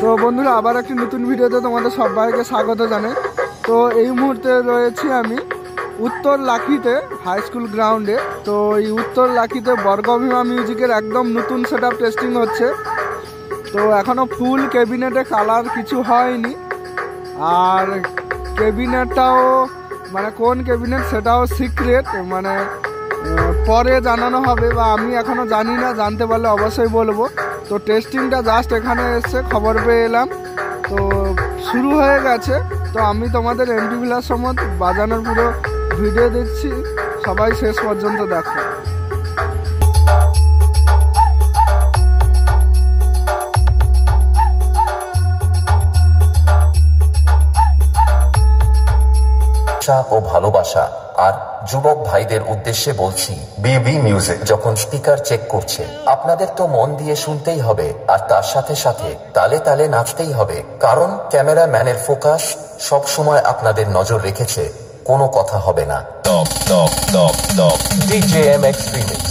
তো বন্ধুরা আবার একটি নতুন ভিডিওতে তোমাদের সবাইকে স্বাগত জানাই। তো এই মুহূর্তে রয়েছি আমি উত্তর লাখিতে হাই স্কুল গ্রাউন্ডে। তো এই উত্তর লাখিতে বর্গভীমা মিউজিকের একদম নতুন সেটআপ টেস্টিং হচ্ছে। তো এখনও ফুল ক্যাবিনেটে কালার কিছু হয়নি, আর ক্যাবিনেটটাও মানে কোন ক্যাবিনেট সেটাও সিক্রেট, মানে পরে জানানো হবে, বা আমি এখনও জানি না, জানতে পারলে অবশ্যই বলবো। তো টেস্টিংটা জাস্ট এখানে এসছে, খবর পেয়ে এলাম, তো শুরু হয়ে গেছে। তো আমি তোমাদের এমটি ভিলার সময় বাজানোর পুরো ভিডিও দিচ্ছি, সবাই শেষ পর্যন্ত দেখো। ও ভালোবাসা আর যুবক ভাইদের উদ্দেশ্যে বলছি, বিবি মিউজিক যখন স্পিকার চেক করছে, আপনাদের তো মন দিয়ে শুনতেই হবে, আর তার সাথে সাথে তালে তালে নাচতেই হবে, কারণ ক্যামেরাম্যানের ফোকাস সব সময় আপনাদের নজর রেখেছে, কোনো কথা হবে না। DJMX Remix।